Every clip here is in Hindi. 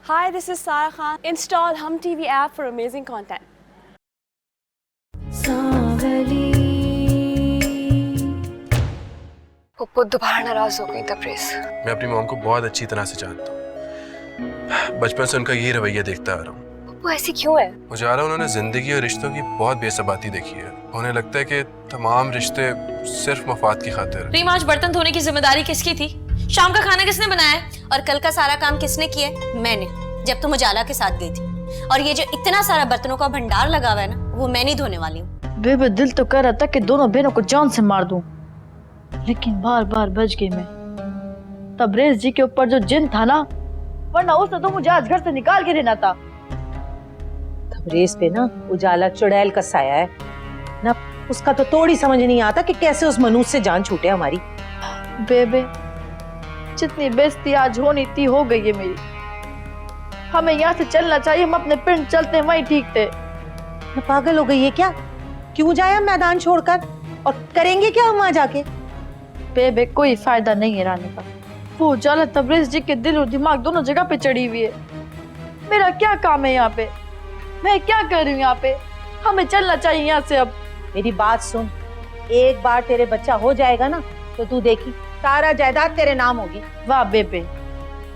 Hi, this is Sarah Khan. Install Hum TV app for amazing content. Pappu दोबारा नाराज हो गई तब्रेज़। मैं अपनी मॉम को बहुत अच्छी तरह से जानता हूँ। बचपन से उनका यही रवैया देखता आ रहा हूँ। पप्पू ऐसी क्यों है? मुझे आ रहा उन्होंने जिंदगी और रिश्तों की बहुत बेसबाती देखी है। उन्हें लगता है कि तमाम रिश्ते सिर्फ मफाद की खातिर। रीम, आज बर्तन धोने की जिम्मेदारी किसकी थी? शाम का खाना किसने बनाया है? और कल का सारा काम किसने किया है? मैंने, जब तुम उजाला के साथ गई थी। और ये जो इतना सारा बर्तनों का भंडार लगा हुआ है ना, वो मैं नहीं धोने वाली हूँ। बेबे दिल तो कर रहा था कि दोनों बहनों को जान से मार दूं, लेकिन बार बार बच गई मैं। तब्रेज़ जी के ऊपर जो जिन था ना, वरना उसने तो मुझे आज घर से निकाल के देना था। तब्रेज़ पे ना उजाला चुड़ैल का साया है ना, उसका तो तोड़ ही समझ नहीं आता कि कैसे उस मनुष्य से जान छूटे हमारी। बेबे जितनी बेइज्जती आज होनी थी हो गई है मेरी। हमें यहाँ से चलना चाहिए, हम अपने पिंड चलते हैं, वहीं ठीक थे। मैं पागल हो गई है क्या? क्यों जाए हम मैदान छोड़कर, और करेंगे क्या हम वहां जाके? बेबे कोई फायदा नहीं है रहने का। वो उजाला तब्रेज़ जी के दिल और दिमाग दोनों जगह पे चढ़ी हुई है। मेरा क्या काम है यहाँ पे? मैं क्या कर रही हूँ यहाँ पे? हमें चलना चाहिए यहाँ से अब। मेरी बात सुन, एक बार तेरे बच्चा हो जाएगा ना, तो तू देखी सारा जायदाद तेरे नाम होगी। वाह बेबे,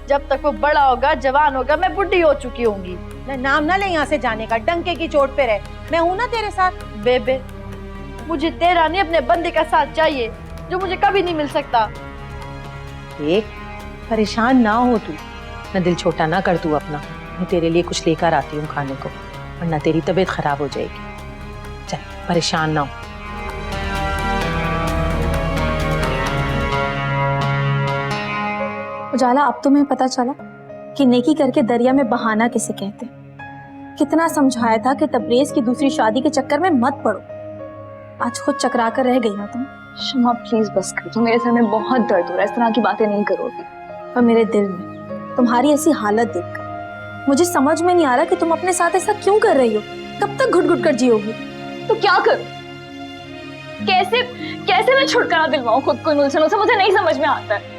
जब तक वो बड़ा होगा, जवान होगा, मैं बुढ़ी हो चुकी होंगी। मैं नाम ना ले यहाँ से जाने का, डंके की चोट पे रह। मैं हूं ना तेरे साथ। बेबे मुझे तेरा नहीं, अपने बंदे का साथ चाहिए, जो मुझे कभी नहीं मिल सकता। एक परेशान ना हो तू, ना दिल छोटा ना कर तू अपना। मैं तेरे लिए कुछ लेकर आती हूँ खाने को, वरना तेरी तबीयत खराब हो जाएगी। चल परेशान ना हो। उजाला, अब तुम्हें पता चला कि नेकी करके दरिया में बहाना किसे कहते हैं। कितना समझाया था कि तब्रेज़ की दूसरी शादी के चक्कर में मत पड़ो, आज खुद चकरा कर रह गई ना तुम। शमा प्लीज बस कर दो, मेरे सर में बहुत दर्द हो रहा है, इस तरह की बातें नहीं करोगी। पर मेरे दिल में तुम्हारी ऐसी हालत देखकर मुझे समझ में नहीं आ रहा कि तुम अपने साथ ऐसा क्यों कर रही हो। कब तक घुट घुट कर जियोगी? तो क्या करूं? कैसे कैसे मैं छुटकारा दिलवाऊं खुद को इन उलझनों से, मुझे नहीं समझ में आता है।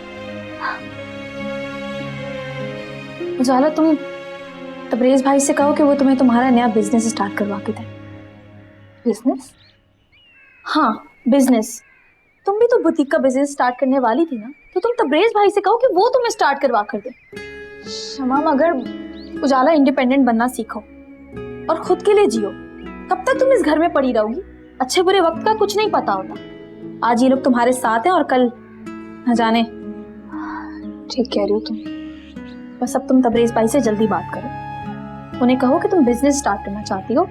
उजाला, तुम तब्रेज़ भाई से कहो कि वो तुम्हें तुम्हारा नया बिजनेस स्टार्ट करवा के दे। बिजनेस? हाँ बिजनेस। तुम भी तो बुटीक का बिजनेस स्टार्ट करने वाली थी ना, तो तुम तब्रेज़ भाई से कहो कि वो तुम्हें स्टार्ट करवा कर दे। शमा, मगर उजाला इंडिपेंडेंट बनना सीखो और खुद के लिए जियो। कब तक तुम इस घर में पड़ी रहोगी? अच्छे बुरे वक्त का कुछ नहीं पता होता। आज ये लोग तुम्हारे साथ हैं और कल न जाने। ठीक कह रही हो तुम। बस अब तुम तब्रेज़ भाई से जल्दी बात करो, उन्हें कहो कि तुम बिजनेस स्टार्ट करना चाहती हो।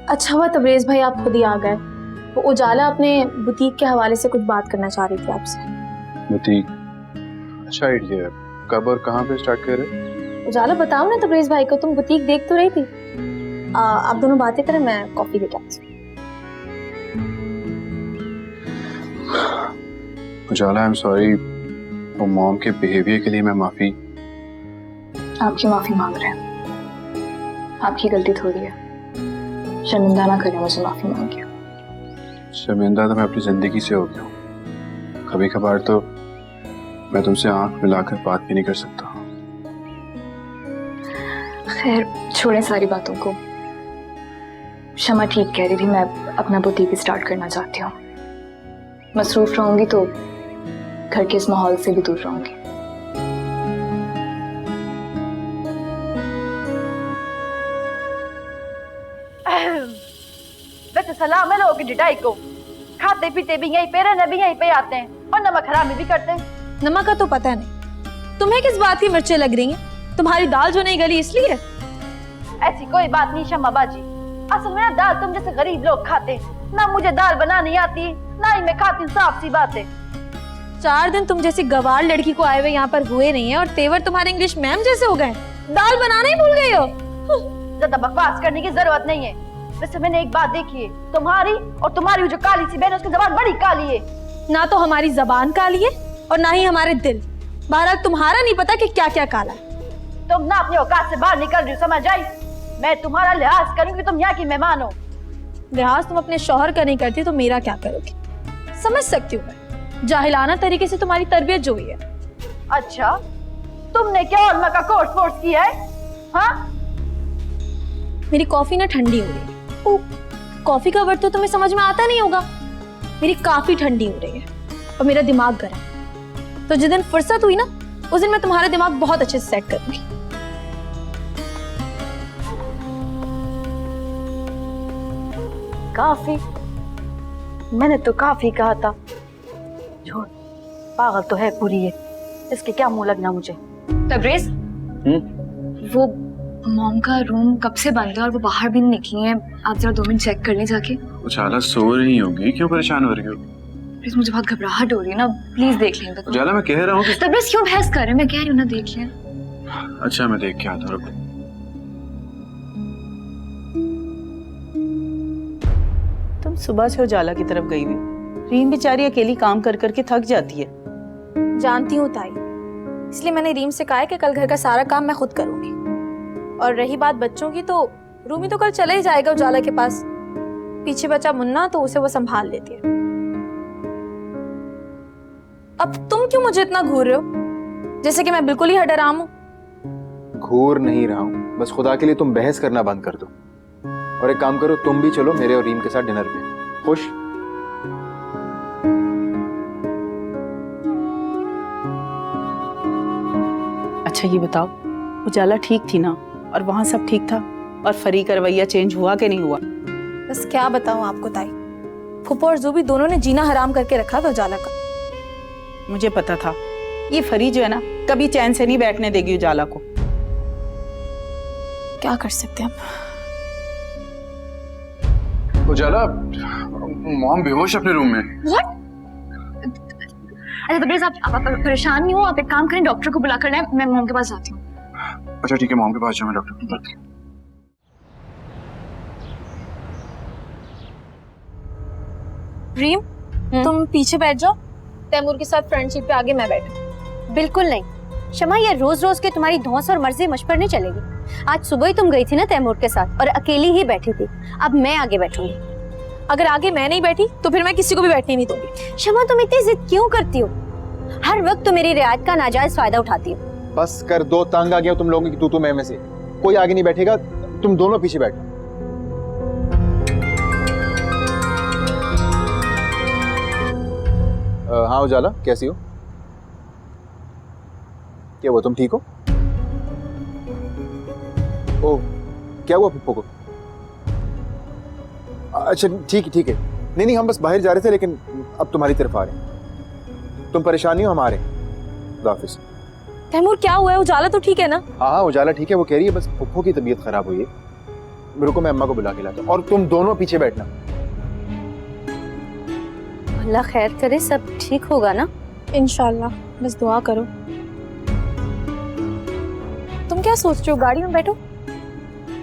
अच्छा हुआ तब्रेज़ भाई आप खुद ही आ गए। वो उजाला अपने बुटीक के हवाले से कुछ बात करना चाह रही थी आपसे। बुटीक? अच्छा आइडिया है। कब और कहाँ पे स्टार्ट कर रहे? उजाला बताओ ना तब्रेज़ भाई को, तुम बुटीक देख तो रही थी। आप दोनों बातें करें, मैं कॉफी लेके आती हूँ। उजाला आई एम सॉरी, वो मॉम के बिहेवियर के लिए मैं माफी। आपकी माफी मांग रहे हैं, आपकी गलती थोड़ी है। शर्मिंदा ना करें मुझे माफी मांग के। शर्मिंदा तो मैं अपनी जिंदगी से हो गया हूँ। कभी कभार तो मैं तुमसे आंख मिलाकर बात भी नहीं कर सकता। खैर छोड़ें सारी बातों को। शमा ठीक कह रही थी, मैं अपना बुटीक स्टार्ट करना चाहती हूँ। मसरूफ रहूंगी तो घर के इस माहौल से भी दूर रहूंगी। वैसे सलाम है लोगों की डिटाई को, खाते पीते भी यहीं पे, रहने भी यहीं पे आते हैं और नमक हरामी भी करते हैं। नमक का तो पता नहीं, तुम्हें किस बात की मिर्चें लग रही हैं? तुम्हारी दाल जो नहीं गली इसलिए? ऐसी कोई बात नहीं शम्मा बाजी, असल में ना दाल तुम जैसे गरीब लोग खाते हैं ना। मुझे दाल बनानी आती ना ही मैं खाती, साफ सी बात है। 4 दिन तुम जैसी गवार लड़की को आए हुए यहाँ पर हुए नहीं है और तेवर तुम्हारे इंग्लिश मैम जैसे हो गए। दाल बनाना ही भूल गई हो। ज्यादा बकवास करने की जरूरत नहीं है। वैसे मैंने एक बात देखी है, तुम्हारी और तुम्हारी जो काली सी बहन, उसकी जबान बड़ी काली है। ना तो हमारी जबान काली है और ना ही हमारे दिल। बहरहाल तुम्हारा नहीं पता कि क्या क्या काला है। तुम ना अपनी औकात से बाहर निकल रही हो, समझ आई? मैं तुम्हारा लिहाज करूंगी, तुम यहाँ की मेहमान हो। लिहाज तुम अपने शौहर का नहीं करती तो मेरा क्या करोगी? समझ सकती हूँ मैं, जाहिलाना तरीके से तुम्हारी तरबियत जो हुई है। अच्छा तुमने क्या ओलमा का कोर्स फोर्स किया है? हाँ? मेरी कॉफी ना ठंडी हो रही है। ओ, कॉफी का वर्ड तो तुम्हें समझ में आता नहीं होगा। मेरी काफी ठंडी हो रही है और मेरा दिमाग गर्म। तो जिस दिन फुर्सत हुई ना, उस दिन मैं तुम्हारा दिमाग बहुत अच्छे से सेट करूंगी। काफी? मैंने तो काफी कहा था। छोड़, पागल तो है पूरी है, इसके क्या मुंह लगना मुझे। तबरेज, वो मॉम का रूम कब से बंद है और वो बाहर भी नहीं निकली है। आप जरा 2 मिनट चेक कर लें जाके। उजाला सो रही होगी, क्यों परेशान हो रही हो? प्लीज, मुझे बहुत घबराहट हो रही है ना, प्लीज देख लें। उजाला मैं कह रहा हूँ कि तबरेज क्यों बहस कर रहे हैं? मैं कह रही हूँ ना, देख लें। अच्छा मैं देख के आता हूँ, रुको। तुम सुबह से उजाला की तरफ गई हुई, रीम बेचारी अकेली काम कर करके थक जाती है। जानती हूँ ताई, इसलिए मैंने रीम से कहा है कि कल घर का सारा काम मैं खुद करूंगी। और रही बात बच्चों की, तो रूमी तो कल चले ही जाएगा उजाला के पास। पीछे बचा मुन्ना, तो उसे वो संभाल लेती है। अब तुम क्यों मुझे इतना घूर रहे हो, जैसे कि मैं बिल्कुल ही हडराम हूँ? घूर नहीं रहा हूँ, बस खुदा के लिए तुम बहस करना बंद कर दो और एक काम करो, तुम भी चलो मेरे और रीम के साथ डिनर पे। खुश? अच्छा ये बताओ, उजाला ठीक थी ना, और वहां सब ठीक था, और फरी का रवैया चेंज हुआ कि नहीं हुआ? बस क्या बताऊं आपको ताई, फूफा और जूबी दोनों ने जीना हराम करके रखा था उजाला का। मुझे पता था, ये फरी जो है ना, कभी चैन से नहीं बैठने देगी उजाला को। क्या कर सकते हैं अब? उजाला, मॉम बेहोश अपने रूम में। What? अच्छा तबरेज, आप परेशान नहीं हो? आप एक काम करें, डॉक्टर को बुला कर लाएं, मैं मॉम के पास जाती हूँ। अच्छा ठीक है, मॉम के पास जाओ, मैं डॉक्टर को बुलाती हूँ। रीम, तुम पीछे बैठ जाओ, तैमूर के साथ फ्रंट सीट पे आगे मैं बैठूं। बिल्कुल नहीं शमा, ये रोज रोज के तुम्हारी धौंस और मर्जी मुझ पर नहीं चलेगी। आज सुबह ही तुम गई थी ना तैमूर के साथ, और अकेली ही बैठी थी। अब मैं आगे बैठूंगी। अगर आगे मैं नहीं बैठी तो फिर मैं किसी को भी बैठने नहीं दूंगी। शमा, तुम इतनी जिद क्यों करती हो? हर वक्त तुम मेरी रियायत का नाजायज फायदा उठाती हो। बस कर दो, तंग आ गया तुम लोगों की तू मैं में से। कोई आगे नहीं बैठेगा, तुम दोनों पीछे बैठो। हाँ उजाला, कैसी हो? क्या हुआ, तुम ठीक हो? ओह, क्या हुआ पप्पू को? अच्छा ठीक है। नहीं हम बस बाहर जा रहे थे, लेकिन अब तुम्हारी तरफ आ रहे हैं। तुम परेशान नहीं हो, हम आ रहे हैं। खुदा हाफिज़। तैमूर क्या हुआ है? उजाला तो ठीक है ना? हाँ उजाला ठीक है, वो कह रही है बस पप्पू की तबीयत खराब हुई है। रुको, मैं अम्मा को बुला के लाता हूँ, और तुम दोनों पीछे बैठना। अल्लाह खैर करे, सब ठीक होगा ना? इंशाल्लाह, बस दुआ करो। तुम क्या सोच रहे हो? गाड़ी में बैठो।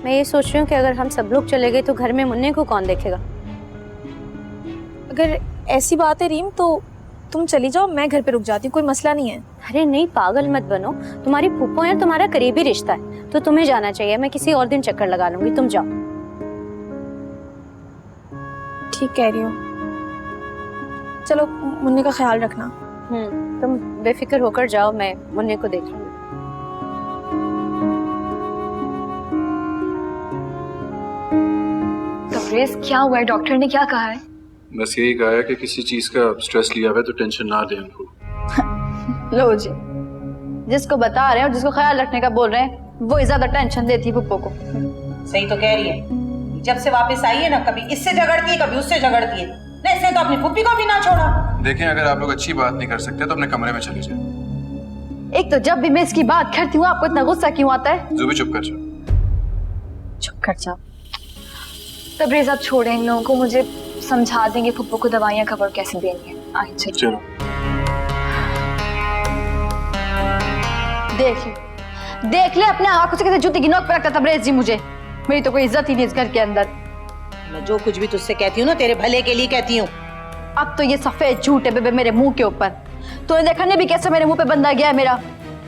मैं ये सोच रही हूँ कि अगर हम सब लोग चले गए तो घर में मुन्ने को कौन देखेगा? अगर ऐसी बात है रीम, तो तुम चली जाओ, मैं घर पे रुक जाती हूँ, कोई मसला नहीं है। अरे नहीं, पागल मत बनो। तुम्हारी फूफो है, तुम्हारा करीबी रिश्ता है, तो तुम्हें जाना चाहिए। मैं किसी और दिन चक्कर लगा लूंगी, तुम जाओ। ठीक कह रही हो। चलो, मुन्ने का ख्याल रखना। तुम बेफिक्र होकर जाओ, मैं मुन्ने को देख लूंगी। तबरेज, क्या हुआ है? डॉक्टर ने क्या कहा है? बस यही कहा है कि किसी चीज का स्ट्रेस लिया हुआ है तो टेंशन ना दें उनको। लो जी, जिसको बता रहे हैं और जिसको ख्याल रखने का बोल रहे हैं, वो ज्यादा टेंशन देती है पुप्पो को। सही तो कह रही है। जब से वापस आई है ना, कभी इससे झगड़ती है, कभी उससे झगड़ती है। नहीं, इसने तो अपनी फुप्पी को भी ना छोड़ा। देखें, अगर आप लोग अच्छी बात नहीं कर सकते तो अपने कमरे में चले जाए। एक तो जब भी मैं इसकी बात करती हूँ, आपको इतना गुस्सा क्यों आता है? जो भी चुप कर जाओ। चुप कर जाओ। तबरेज, आप छोड़ें इन लोगों को, मुझे समझा देंगे पप्पू को दवाइयाँ कब और कैसे देनी है। आइए चलो। देख ले अपने आंखों से कैसे जूती की नोक पे रखता तबरेज जी मुझे। मेरी तो कोई इज्जत ही नहीं इस घर के अंदर। मैं जो कुछ भी तुझसे कहती हूँ ना, तेरे भले के लिए कहती हूँ। अब तो ये सफेद झूठ है बेबे मेरे मुंह के ऊपर। तूने देखा नहीं भी कैसे मेरे मुंह पे बंधा गया है मेरा।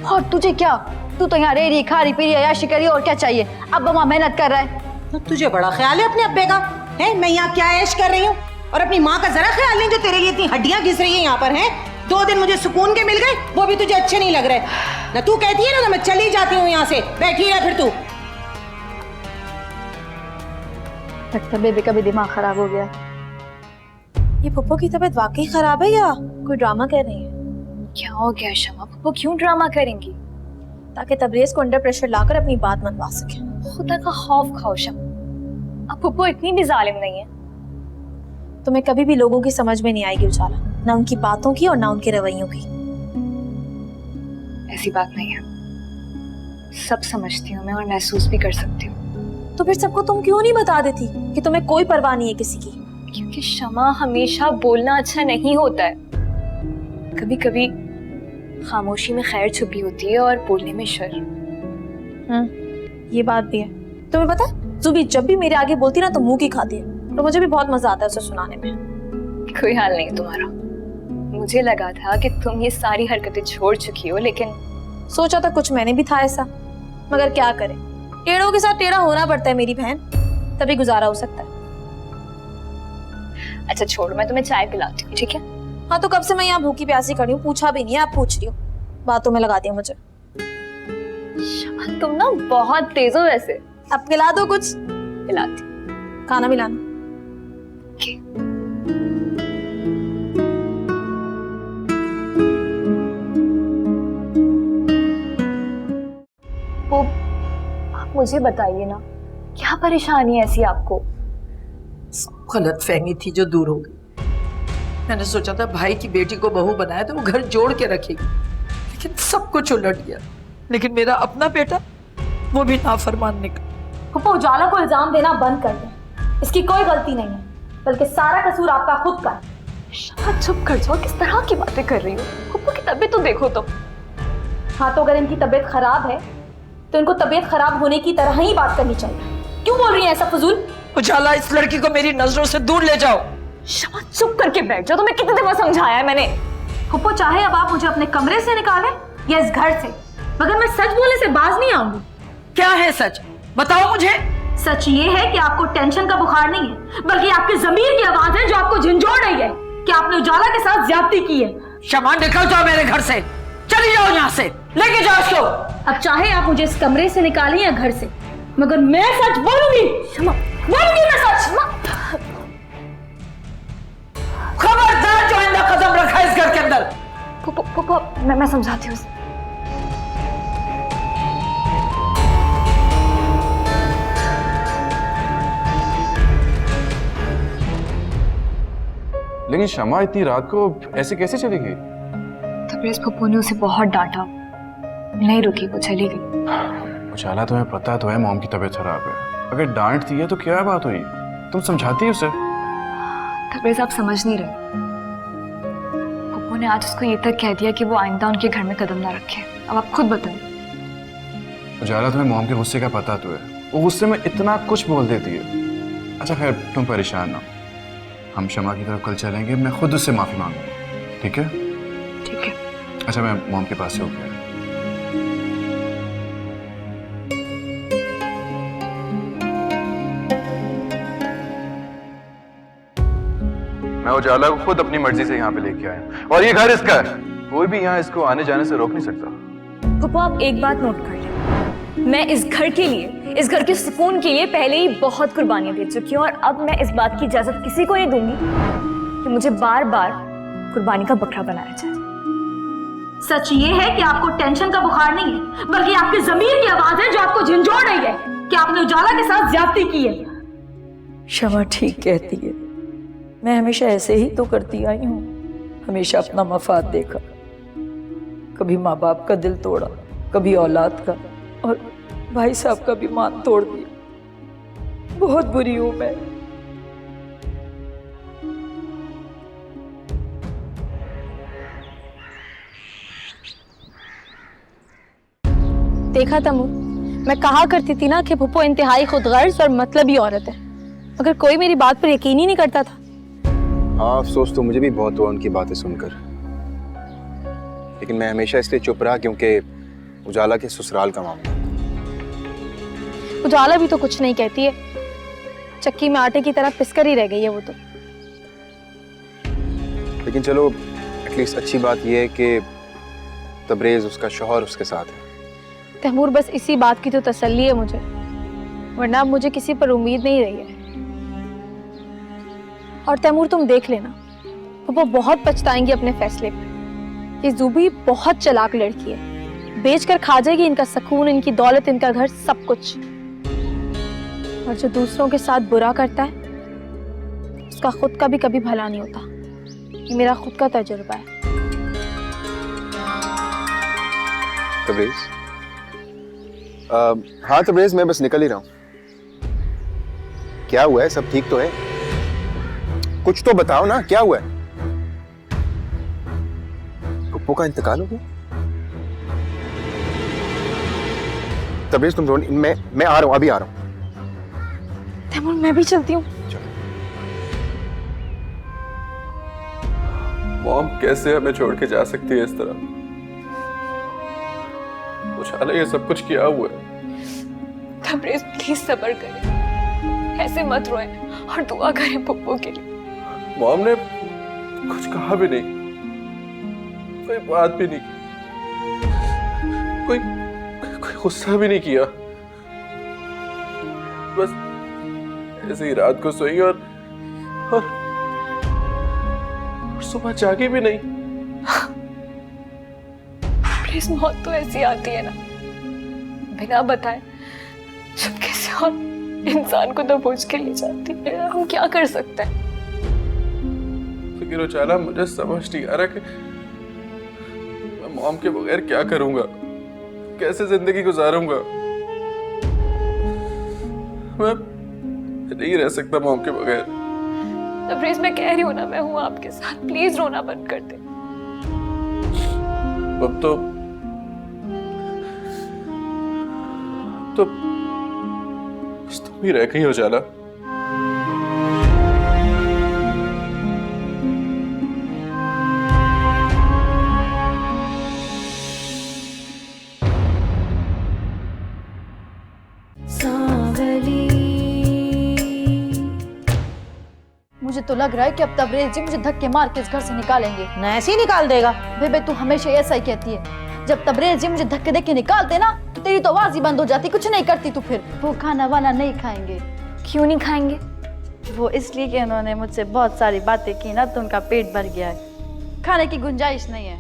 और तुझे क्या, तू तो यहाँ रह रही, खा रही, पी रही, अय्याशी कर रही, और क्या चाहिए? अब वहाँ मेहनत कर रहा है। तो तुझे बड़ा ख्याल है अपने अब्बे का? है मैं यहाँ क्या ऐश कर रही हूँ, और अपनी माँ का जरा ख्याल नहीं जो तेरे लिए इतनी हड्डियां घिस रही है यहाँ पर। है 2 दिन मुझे सुकून के मिल गए, वो भी तुझे अच्छे नहीं लग रहे। ना तू कहती है ना तो मैं चली जाती हूँ यहाँ से, बैठी रह फिर तू। लगता है बेबी का भी दिमाग खराब हो गया। ये पप्पू की तबीयत वाकई खराब है या कोई ड्रामा कर रही है? क्या हो गया शमा? पप्पू क्यों ड्रामा करेंगी? ताकि तबरेज को अंडर प्रेशर लाकर अपनी बात मनवा सके। खुदा का खौफ खाओ शमा, अब पप्पू इतनी भी जालिम नहीं है। तुम्हें कभी भी लोगों की समझ में नहीं आएगी उजाला, ना उनकी बातों की और ना उनके रवैयों की। ऐसी बात नहीं है, सब समझती हूँ मैं और महसूस भी कर सकती हूँ। तो फिर सबको तुम क्यों नहीं बता देती कि तुम्हें कोई परवाह नहीं है किसी की? क्योंकि शमा, हमेशा बोलना अच्छा नहीं होता है। कभी कभी खामोशी में खैर छुपी होती है और बोलने में शर। ये बात भी है। तुम्हें पता है जुबी जब भी मेरे आगे बोलती ना तो मुंह की खाती है, तो मुझे भी बहुत मजा आता है उसे सुनाने में। कोई हाल नहीं तुम्हारा। मुझे लगा था कि तुम ये सारी हरकतें छोड़ चुकी हो, लेकिन सोचा था कुछ मैंने भी था ऐसा, मगर क्या करें, टेढ़ों के साथ टेढ़ा होना पड़ता है मेरी बहन, तभी गुजारा हो सकता है। अच्छा छोड़, मैं तुम्हें चाय पिलाती हूँ, ठीक है? हाँ, तो कब से मैं यहाँ भूखी प्यासी खड़ी हूँ, पूछा भी नहीं है, आप पूछ रही हो, बातों में लगा दिया मुझे। तुम ना बहुत तेज हो वैसे। अब खिला दो कुछ। पिलाती। खाना भी लाना। वो आप मुझे बताइए ना, क्या परेशानी है ऐसी आपको? गलत फहमी थी जो दूर हो गई। मैंने सोचा था भाई की बेटी को बहू बनाया तो वो घर जोड़ के रखेगी, लेकिन सब कुछ उलट गया। लेकिन मेरा अपना बेटा वो भी नाफरमान निकला। पप्पू, उजाला को इल्जाम देना बंद कर दें। इसकी कोई गलती नहीं है, बल्कि सारा कसूर आपका खुद का है। शायद चुप कर जाओ, किस तरह की बातें कर रही हो? पप्पू की तबीयत तो देखो तुम। हाँ, तो अगर इनकी तबीयत खराब है तो इनको तबीयत खराब होने की तरह ही बात करनी चाहिए। क्यों बोल रही है ऐसा फजूल? उजाला, इस लड़की को मेरी नजरों से दूर ले जाओ। शमा, चुप करके बैठ जाओ। तुम्हें कितनी दफा समझाया है मैंने। पप्पू, चाहे अब आप मुझे अपने कमरे से निकालें या इस घर से, मगर मैं सच बोलने से बाज नहीं आऊंगी। क्या है सच? बताओ मुझे। सच ये है कि आपको टेंशन का बुखार नहीं है, बल्कि आपके ज़मीर की आवाज है जो आपको झंझोड़ रही है कि आपने उजाला के साथ ज्यादती की है। शमा, निकल जाओ मेरे घर से, चली जाओ यहाँ से, लेके जाओ इसको। अब चाहे आप मुझे इस कमरे से निकालें या घर से, मगर मैं सच बोलूंगी। शमा, बोलूंगी मैं सच। खबरदार जो आइंदा कदम रखा है इस घर के अंदर। पप्पू, मैं समझाती हूँ। लेकिन शमा इतनी रात को ऐसे कैसे चली गई? तबरेज पप्पू ने उसे बहुत डांटा, नहीं रुकी, वो चली गई। उजाला, तुम्हें पता तो है मॉम की तबीयत खराब है, अगर डांट दी है तो क्या बात हुई? तुम समझाती उसे। तबरेज, आप समझ नहीं रहे। पप्पू ने आज उसको ये तक कह दिया कि वो आइंदा उनके घर में कदम ना रखे। अब आप खुद बताओ। उजाला, तुम्हें मॉम के गुस्से का पता तो है, वो गुस्से में इतना कुछ बोल देती है। अच्छा खैर, तुम परेशान ना, हम शमा की तरफ कल चलेंगे, मैं खुद उससे माफी मांगूंगा, ठीक है? ठीक है। अच्छा, मैं मॉम के पास से हो गया। मैं उजाला को खुद अपनी मर्जी से यहाँ पे लेके आया, और ये घर इसका है, कोई भी यहाँ इसको आने जाने से रोक नहीं सकता। पप्पू, आप एक बात नोट कर लें, मैं इस घर के लिए, इस घर के सुकून के लिए पहले ही बहुत कुर्बानियां दे चुकी हूँ, और अब मैं इस बात की इजाजत किसी को नहीं दूंगी कि मुझे बार बार कुर्बानी का बकरा बनाया जाए। सच ये है कि आपको टेंशन का बुखार नहीं है, बल्कि आपके ज़मीर की आवाज है जो आपको झंझोड़ रही है कि आपने उजाला के साथ ज्यादती की है। शमा ठीक कहती है, मैं हमेशा ऐसे ही तो करती आई हूँ, हमेशा अपना मफाद देखा, कभी माँ बाप का दिल तोड़ा, कभी औलाद का, और भाई साहब का भी मान तोड़ दिया। बहुत बुरी हूं मैं। देखा तमु, मैं कहा करती थी ना कि फुप्पो इंतहाई खुदगर्ज और मतलबी औरत है, मगर कोई मेरी बात पर यकीन ही नहीं करता था। हाँ, अफसोस तो मुझे भी बहुत हुआ उनकी बातें सुनकर, लेकिन मैं हमेशा इसलिए चुप रहा क्योंकि उजाला के ससुराल का मामला। उजाला भी तो कुछ नहीं कहती है, चक्की में आटे की तरह पिसकर ही रह गई है वो तो। लेकिन चलो, एटलीस्ट अच्छी बात यह है कि तबरेज़ उसका शौहर उसके साथ है। तैमूर, बस इसी बात की तो तसल्ली है मुझे, वरना अब मुझे किसी पर उम्मीद नहीं रही है। और तैमूर, तुम देख लेना, वो बहुत पछताएंगी अपने फैसले पर। ये ज़ुबी बहुत चालाक लड़की है, बेचकर खा जाएगी इनका सुकून, इनकी दौलत, इनका घर, सब कुछ। और जो दूसरों के साथ बुरा करता है उसका खुद का भी कभी भला नहीं होता। ये मेरा खुद का तजुर्बा है। तबरेज़, हाँ तबरेज़, मैं बस निकल ही रहा हूँ। क्या हुआ है? सब ठीक तो है? कुछ तो बताओ ना, क्या हुआ है? पप्पू का इंतकाल हो गया? तबरेज़ तुम रोनी, मैं आ रहा हूँ, अभी आ रहा हूँ। तैमूर, मैं भी चलती हूँ। मॉम कैसे हमें छोड़ के जा सकती है इस तरह? उजाला ये सब कुछ किया हुआ है। तबरेज़, प्लीज सब्र करें, ऐसे मत रोएं और दुआ करें पप्पू के लिए। मॉम ने कुछ कहा भी नहीं, कोई बात भी नहीं की, कोई गुस्सा भी नहीं किया। बस ऐसे ही रात को सोई और सुबह जागी भी नहीं। प्लीज, मौत तो ऐसी आती है ना, बिना बताए, चुपके से, और इंसान को तो पूछ के ले जाती है। हम क्या कर सकते हैं? लेकिन उजाला, मुझे समझ नहीं आ रहा कि मैं मॉम के बगैर क्या करूंगा, कैसे जिंदगी गुजारूंगा। मैं नहीं रह सकता मॉम के बगैर। तबरेज़, मैं कह रही हूँ ना, मैं हूँ आपके साथ, प्लीज रोना बंद कर दे। अब तो बस तुम ही रह गई हो उजाला। मुझे तो लग रहा है कि अब तबरेज़ जी मुझे धक्के मार के इस घर से निकालेंगे। न ऐसे ही निकाल देगा। बेबे, तू हमेशा ऐसा ही कहती है। जब तबरेज़ जी मुझे धक्के दे के निकालते ना, तो तेरी तो आवाज ही बंद हो जाती, कुछ नहीं करती तू फिर। वो खाना वाना नहीं खाएंगे। क्यों नहीं खाएंगे? वो इसलिए कि उन्होंने मुझसे बहुत सारी बातें की ना, तो उनका पेट भर गया है, खाने की गुंजाइश नहीं है।